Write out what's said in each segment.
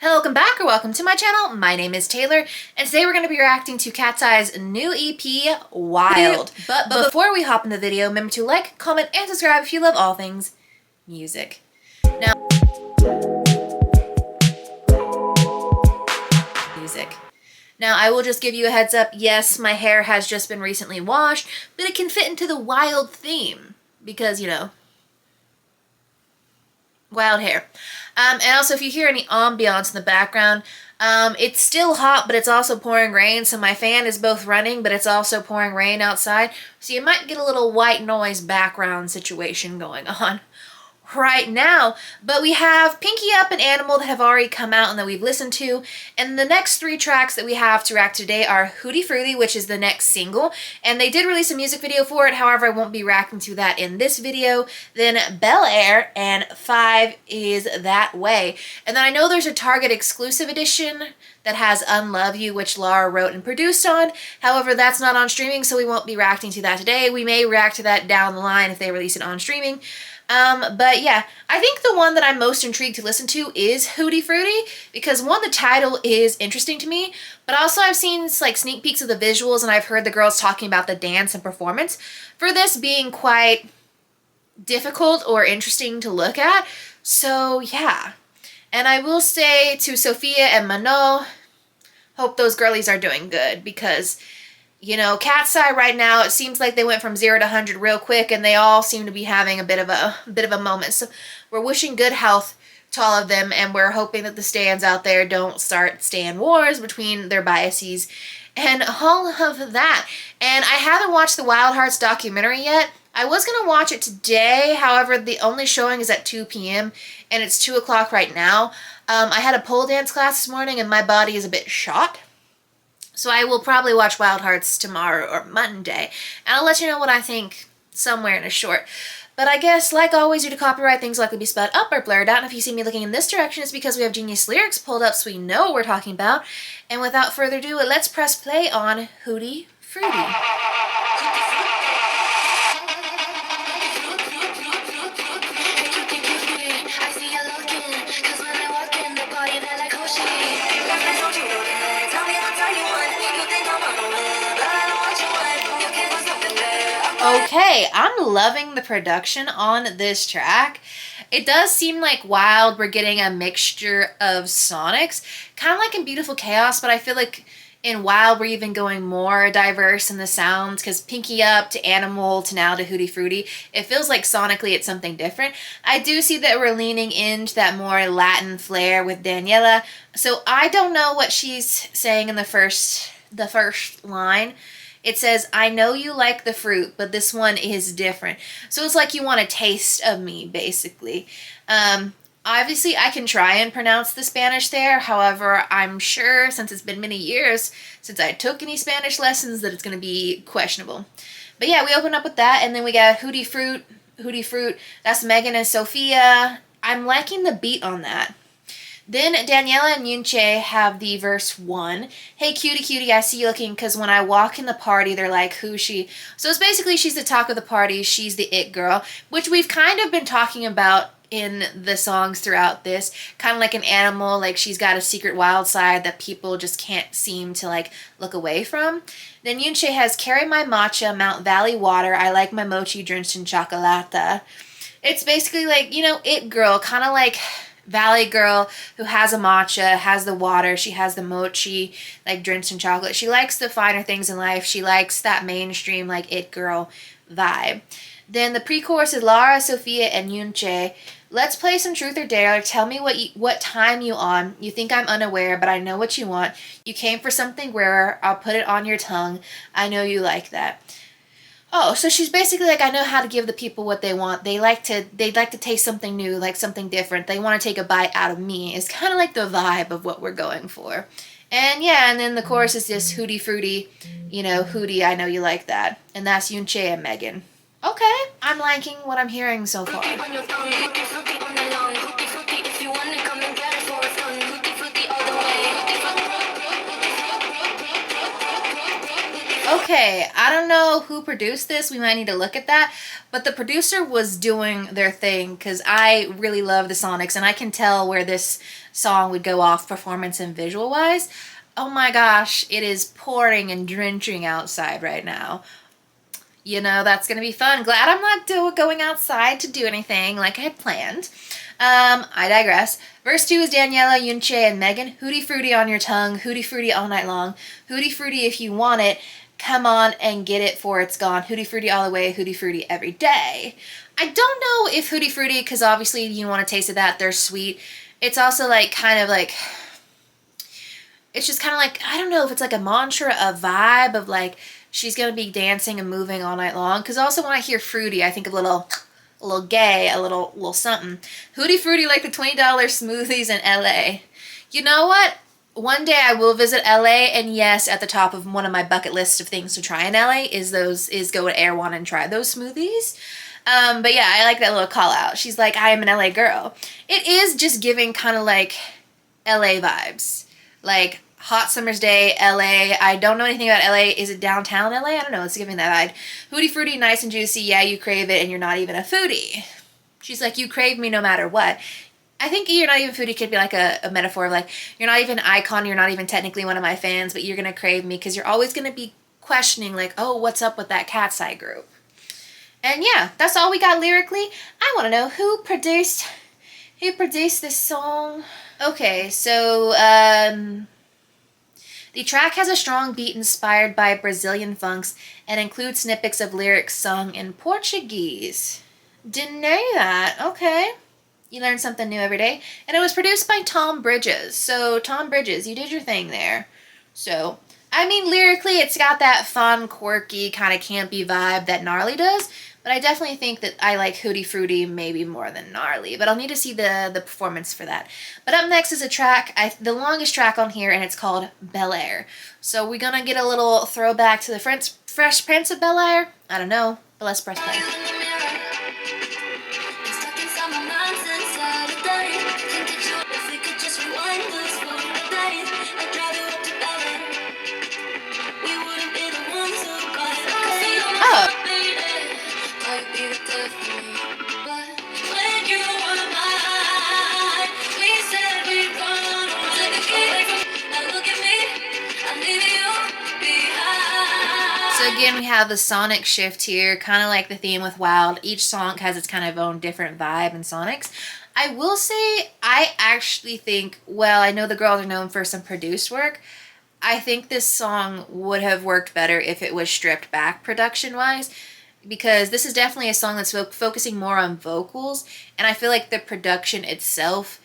Hello, welcome back or welcome to my channel. My name is Taylor and today we're going to be reacting to Katseye's new EP, Wild. But before we hop into the video, remember to like, comment, and subscribe if you love all things music. Now, I will just give you a heads up. Yes, my hair has just been recently washed, but it can fit into the wild theme because, you know, wild hair. And also, if you hear any ambiance in the background, it's still hot, but it's also pouring rain, so my fan is both running, but it's also pouring rain outside, so you might get a little white noise background situation going on right now. But we have Pinky Up and Animal that have already come out and that we've listened to, and the next three tracks that we have to react today are Hootie Frutti, which is the next single, and they did release a music video for it. However, I won't be reacting to that in this video. Then Bel Air and 5 is That Way, and then I know there's a Target exclusive edition that has Unlove You, which Laura wrote and produced on. However, that's not on streaming, so we won't be reacting to that today. We may react to that down the line if they release it on streaming. But yeah, I think the one that I'm most intrigued to listen to is Hootie Frutti, because one, the title is interesting to me, but also I've seen like sneak peeks of the visuals and I've heard the girls talking about the dance and performance for this being quite difficult or interesting to look at. So yeah, and I will say to Sophia and Mano, hope those girlies are doing good, because you know, Katseye right now, it seems like they went from 0 to 100 real quick, and they all seem to be having a bit of a moment. So we're wishing good health to all of them, and we're hoping that the stans out there don't start stan wars between their biases and all of that. And I haven't watched the Wild Hearts documentary yet. I was going to watch it today, however, the only showing is at 2 p.m., and it's 2 o'clock right now. I had a pole dance class this morning, and my body is a bit shot. So I will probably watch Wild Hearts tomorrow or Monday, and I'll let you know what I think somewhere in a short. But I guess, like always, due to copyright, things likely be spelled up or blurred out, and if you see me looking in this direction, it's because we have genius lyrics pulled up so we know what we're talking about. And without further ado, let's press play on Hootie Frutti. Okay, I'm loving the production on this track. It does seem like Wild, we're getting a mixture of sonics, kind of like in Beautiful Chaos, but I feel like in Wild we're even going more diverse in the sounds, because Pinky Up to Animal to now to Hootie Frutti, it feels like sonically it's something different. I do see that we're leaning into that more Latin flair with Daniela, so I don't know what she's saying in the first line. It says, I know you like the fruit, but this one is different. So it's like you want a taste of me, basically. Obviously, I can try and pronounce the Spanish there. However, I'm sure, since it's been many years since I took any Spanish lessons, that it's going to be questionable. But yeah, we open up with that, and then we got Hootie Fruit. That's Megan and Sophia. I'm liking the beat on that. Then Daniela and Yunche have the verse 1. Hey cutie cutie, I see you looking, because when I walk in the party, they're like, who's she? So it's basically she's the talk of the party, she's the it girl, which we've kind of been talking about in the songs throughout this. Kind of like an animal, like she's got a secret wild side that people just can't seem to like look away from. Then Yunche has carry my matcha, Mount Valley water, I like my mochi drenched in chocolata. It's basically like, you know, it girl, kind of like Valley girl who has a matcha, has the water, she has the mochi, like drenched in chocolate. She likes the finer things in life. She likes that mainstream, like it girl vibe. Then the pre-chorus is Lara, Sophia, and Yunche. Let's play some truth or dare. Tell me what time you on. You think I'm unaware, but I know what you want. You came for something rarer. I'll put it on your tongue. I know you like that. Oh, so she's basically like, I know how to give the people what they want. They'd like to taste something new, like something different. They want to take a bite out of me. It's kind of like the vibe of what we're going for. And yeah, and then the chorus is just Hootie Frutti, you know, Hootie, I know you like that. And that's Yunche and Megan. Okay, I'm liking what I'm hearing so far. Okay, I don't know who produced this. We might need to look at that. But the producer was doing their thing because I really love the Sonics and I can tell where this song would go off performance and visual wise. Oh my gosh, it is pouring and drenching outside right now. You know, that's going to be fun. Glad I'm not going outside to do anything like I had planned. I digress. Verse 2 is Daniela, Yunche, and Megan. Hootie Frutti on your tongue. Hootie Frutti all night long. Hootie Frutti if you want it. Come on and get it for it's gone. Hootie Frutti all the way. Hootie Frutti every day. I don't know if Hootie Frutti, because obviously you want to taste of that. They're sweet. It's also like kind of like... It's just kind of like, I don't know if it's like a mantra, a vibe of like... She's going to be dancing and moving all night long. Because also when I hear fruity, I think of a little gay, a little something. Hootie Frutti like the $20 smoothies in LA. You know what? One day I will visit LA, and yes, at the top of one of my bucket lists of things to try in LA is go to Air One and try those smoothies. But yeah, I like that little call out. She's like, I am an LA girl. It is just giving kind of like LA vibes. Like, hot summer's day, LA. I don't know anything about LA. Is it downtown LA? I don't know. It's giving that vibe. Hootie Frutti, nice and juicy. Yeah, you crave it and you're not even a foodie. She's like, you crave me no matter what. I think you're not even foodie could be like a metaphor of like, you're not even an icon. You're not even technically one of my fans, but you're going to crave me because you're always going to be questioning like, oh, what's up with that Katseye group? And yeah, that's all we got lyrically. I want to know who produced this song. Okay, so, the track has a strong beat inspired by Brazilian funks and includes snippets of lyrics sung in Portuguese. Didn't know that. Okay. You learn something new every day. And it was produced by Tom Bridges. So, Tom Bridges, you did your thing there. So, I mean, lyrically, it's got that fun, quirky, kind of campy vibe that Gnarly does. But I definitely think that I like Hootie Frutti maybe more than Gnarly. But I'll need to see the performance for that. But up next is a track, the longest track on here, and it's called Bel Air. So we're going to get a little throwback to the Fresh Prince of Bel Air. I don't know, but let's press play. So again, we have the sonic shift here, kind of like the theme with Wild. Each song has its kind of own different vibe and sonics. I will say, I actually think, well, I know the girls are known for some produced work. I think this song would have worked better if it was stripped back production-wise, because this is definitely a song that's focusing more on vocals, and I feel like the production itself,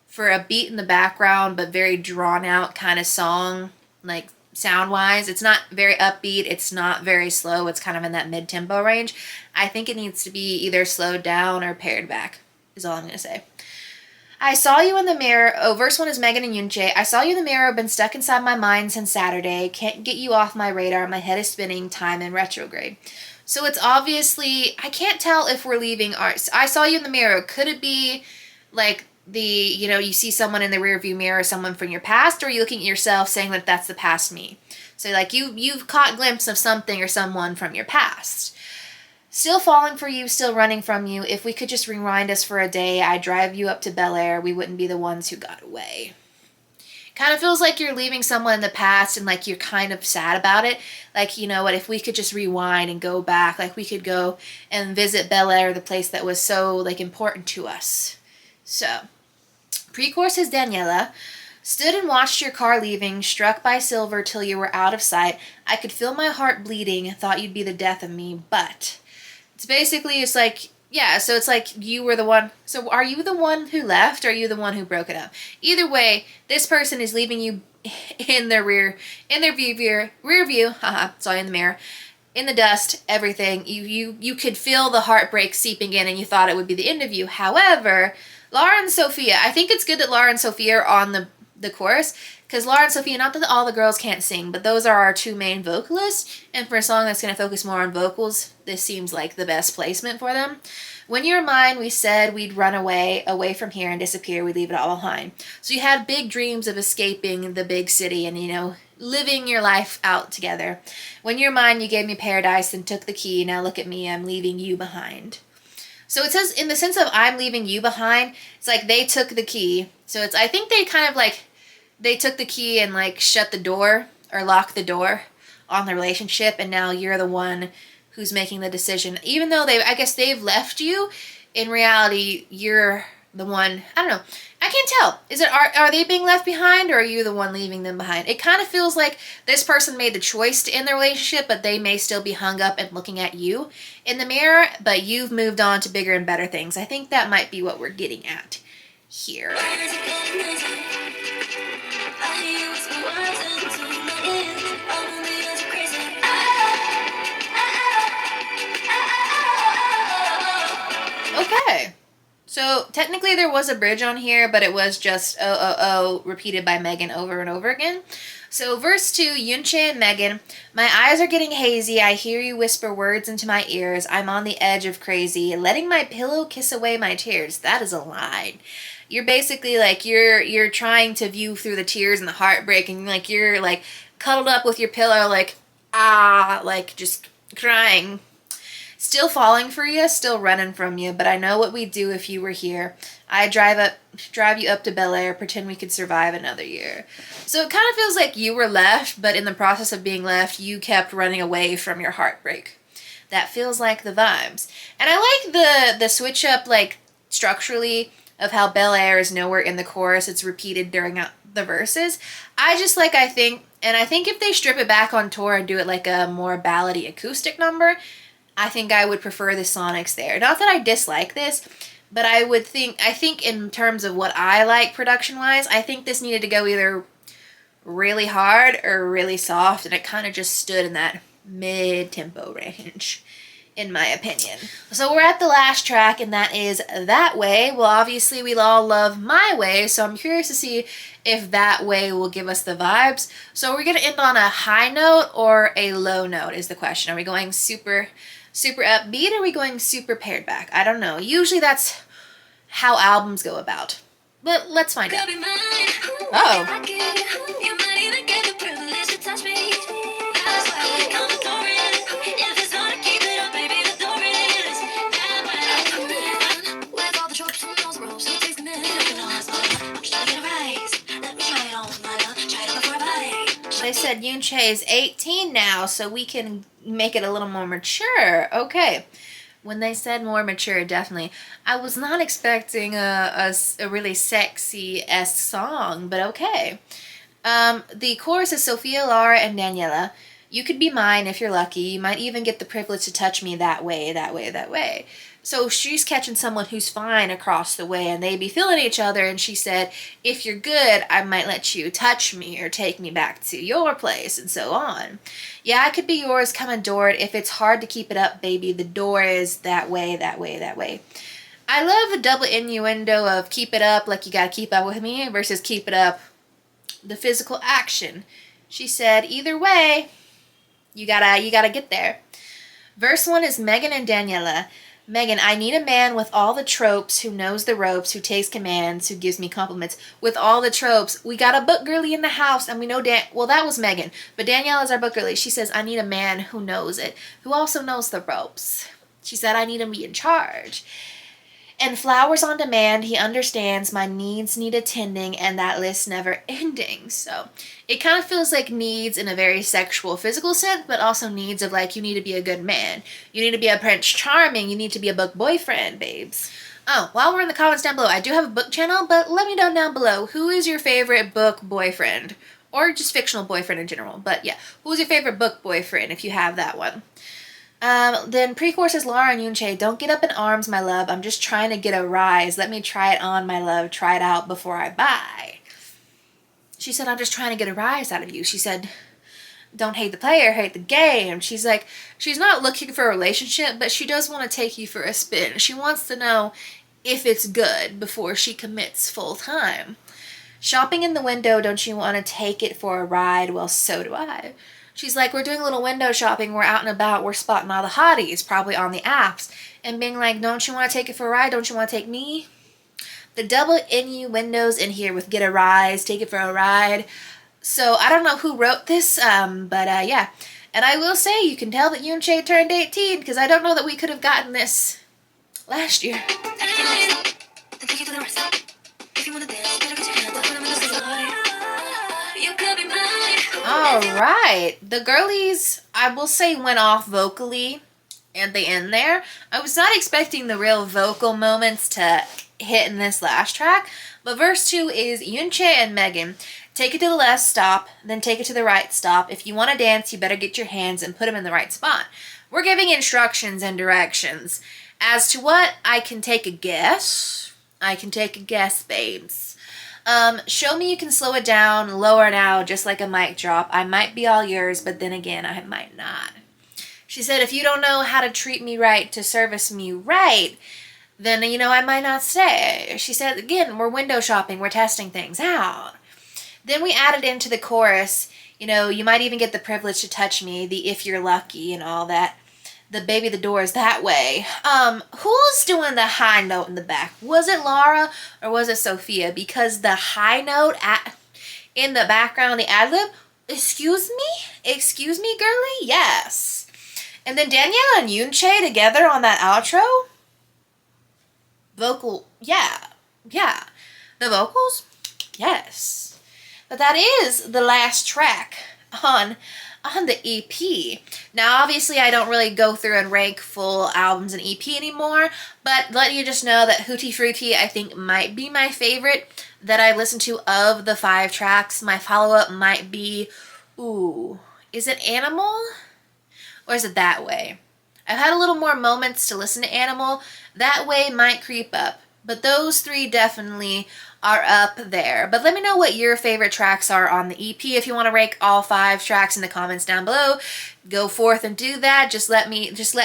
for a beat in the background but very drawn out kind of song, like sound wise, it's not very upbeat, it's not very slow, it's kind of in that mid-tempo range. I think it needs to be either slowed down or pared back, is all I'm going to say. I saw you in the mirror. Oh, verse 1 is Megan and Yunche. I saw you in the mirror, been stuck inside my mind since Saturday, can't get you off my radar, my head is spinning, time in retrograde. So it's obviously, I can't tell if we're leaving art. I saw you in the mirror. Could it be like you see someone in the rearview mirror, someone from your past, or are you looking at yourself saying that that's the past me? So like you've caught a glimpse of something or someone from your past. Still falling for you, still running from you. If we could just rewind us for a day, I'd drive you up to Bel Air. We wouldn't be the ones who got away. Kind of feels like you're leaving someone in the past and like you're kind of sad about it. Like, you know what, if we could just rewind and go back, like we could go and visit Bel Air, the place that was so like important to us. So, pre-chorus is Daniela. Stood and watched your car leaving, struck by silver till you were out of sight. I could feel my heart bleeding, thought you'd be the death of me, but... It's basically, it's like, yeah, so it's like you were the one. So are you the one who left, or are you the one who broke it up? Either way, this person is leaving you in their rear view, haha, saw you in the mirror, in the dust, everything. You could feel the heartbreak seeping in, and you thought it would be the end of you. However, Laura and Sophia, I think it's good that Laura and Sophia are on the chorus, because Laura and Sophia, not that all the girls can't sing, but those are our two main vocalists, and for a song that's going to focus more on vocals, this seems like the best placement for them. When you were mine, we said we'd run away from here and disappear. We'd leave it all behind. So you had big dreams of escaping the big city and, living your life out together. When you were mine, you gave me paradise and took the key. Now look at me, I'm leaving you behind. So it says in the sense of I'm leaving you behind, it's like they took the key. So I think they kind of like, they took the key and like shut the door or locked the door on the relationship, and now you're the one who's making the decision. Even though I guess they've left you, in reality, you're the one, I don't know. I can't tell. Are they being left behind, or are you the one leaving them behind? It kind of feels like this person made the choice to end the relationship, but they may still be hung up and looking at you in the mirror, but you've moved on to bigger and better things. I think that might be what we're getting at here. Okay. So technically there was a bridge on here, but it was just oh, oh, oh, repeated by Megan over and over again. So verse 2, Yunche and Megan, my eyes are getting hazy. I hear you whisper words into my ears. I'm on the edge of crazy, letting my pillow kiss away my tears. That is a line. You're basically like, you're trying to view through the tears and the heartbreak, and like you're like cuddled up with your pillow, like, like just crying. Still falling for you, still running from you, but I know what we'd do if you were here. I'd drive you up to Bel Air, pretend we could survive another year. So it kind of feels like you were left, but in the process of being left, you kept running away from your heartbreak. That feels like the vibes. And I like the switch up, like, structurally, of how Bel Air is nowhere in the chorus. It's repeated during the verses. I think if they strip it back on tour and do it like a more ballady acoustic number, I think I would prefer the Sonics there. Not that I dislike this, but I think in terms of what I like production-wise, I think this needed to go either really hard or really soft, and it kind of just stood in that mid-tempo range, in my opinion. So we're at the last track, and that is That Way. Well, obviously we all love My Way, so I'm curious to see if That Way will give us the vibes. So are we going to end on a high note or a low note is the question. Are we going super upbeat, or are we going super pared back? I don't know. Usually that's how albums go about. But let's find out. Oh. They said Yunche is 18 now, so we can make it a little more mature. Okay. When they said more mature, definitely. I was not expecting a really sexy-esque song, but okay. The chorus is Sophia, Laura, and Daniela. You could be mine if you're lucky. You might even get the privilege to touch me that way, that way, that way. So she's catching someone who's fine across the way, and they be feeling each other, and she said, if you're good, I might let you touch me or take me back to your place, and so on. Yeah, I could be yours, come adored. If it's hard to keep it up, baby, the door is that way, that way, that way. I love the double innuendo of keep it up like you gotta keep up with me versus keep it up, the physical action. She said, either way, you gotta get there. Verse 1 is Megan and Daniela. Megan, I need a man with all the tropes, who knows the ropes, who takes commands, who gives me compliments. With all the tropes, we got a book girly in the house, and we know well, that was Megan, but Danielle is our book girly. She says, I need a man who knows it, who also knows the ropes. She said, I need him to be in charge. And flowers on demand, he understands my needs need attending, and that list never ending. So it kind of feels like needs in a very sexual, physical sense, but also needs of like, you need to be a good man. You need to be a Prince Charming. You need to be a book boyfriend, babes. Oh, while we're in the comments down below, I do have a book channel, but let me know down below, who is your favorite book boyfriend? Or just fictional boyfriend in general. But yeah, who's your favorite book boyfriend if you have that one? Then pre-chorus is Laura and Yunche. Don't get up in arms, my love. I'm just trying to get a rise. Let me try it on, my love. Try it out before I buy. She said, I'm just trying to get a rise out of you. She said, don't hate the player, hate the game. She's like, she's not looking for a relationship, but she does want to take you for a spin. She wants to know if it's good before she commits full time. Shopping in the window, don't you want to take it for a ride? Well, so do I. She's like, we're doing a little window shopping, we're out and about, we're spotting all the hotties, probably on the apps, and being like, don't you want to take it for a ride? Don't you want to take me? The double innuendos in here with get a rise, take it for a ride. So I don't know who wrote this, but yeah. And I will say, you can tell that Yoonchae turned 18, because I don't know that we could have gotten this last year. Alright, the girlies, I will say, went off vocally at the end there. I was not expecting the real vocal moments to hit in this last track, but verse 2 is Yoonchae and Megan. Take it to the left, stop, then take it to the right, stop. If you want to dance, you better get your hands and put them in the right spot. We're giving instructions and directions. As to what, I can take a guess. I can take a guess, babes. Show me you can slow it down, lower now, just like a mic drop. I might be all yours, but then again, I might not. She said, if you don't know how to treat me right, to service me right, then, you know, I might not stay. She said, again, we're window shopping, we're testing things out. Then we added into the chorus, you know, you might even get the privilege to touch me, the if you're lucky and all that. The baby, the door is that way. Who's doing the high note in the back? Was it Laura or was it Sophia? Because the high note in the background, the ad-lib, excuse me, girly? Yes. And then Danielle and Yoonchae together on that outro? Vocal, yeah. The vocals? Yes. But that is the last track on the EP. Now, obviously, I don't really go through and rank full albums and EP anymore, but letting you just know that Hootie Frutti, I think, might be my favorite that I listened to of the 5 tracks. My follow-up might be, is it Animal? Or is it That Way? I've had a little more moments to listen to Animal. That Way might creep up. But those 3 definitely are up there. But let me know what your favorite tracks are on the EP. If you want to rank all 5 tracks in the comments down below, go forth and do that. Just let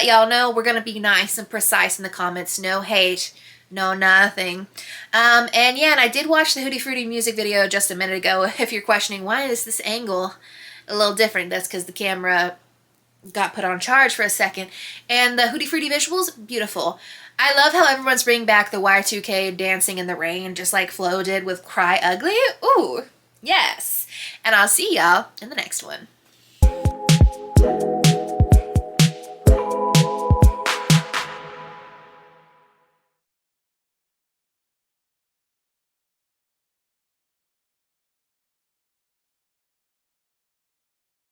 y'all know. We're going to be nice and precise in the comments. No hate. No nothing. And yeah, and I did watch the Hootie Frutti music video just a minute ago. If you're questioning, why is this angle a little different? That's because the camera got put on charge for a second. And the Hootie Frutti visuals, beautiful. I love how everyone's bringing back the Y2K dancing in the rain, just like Flo did with Cry Ugly. Ooh, yes. And I'll see y'all in the next one.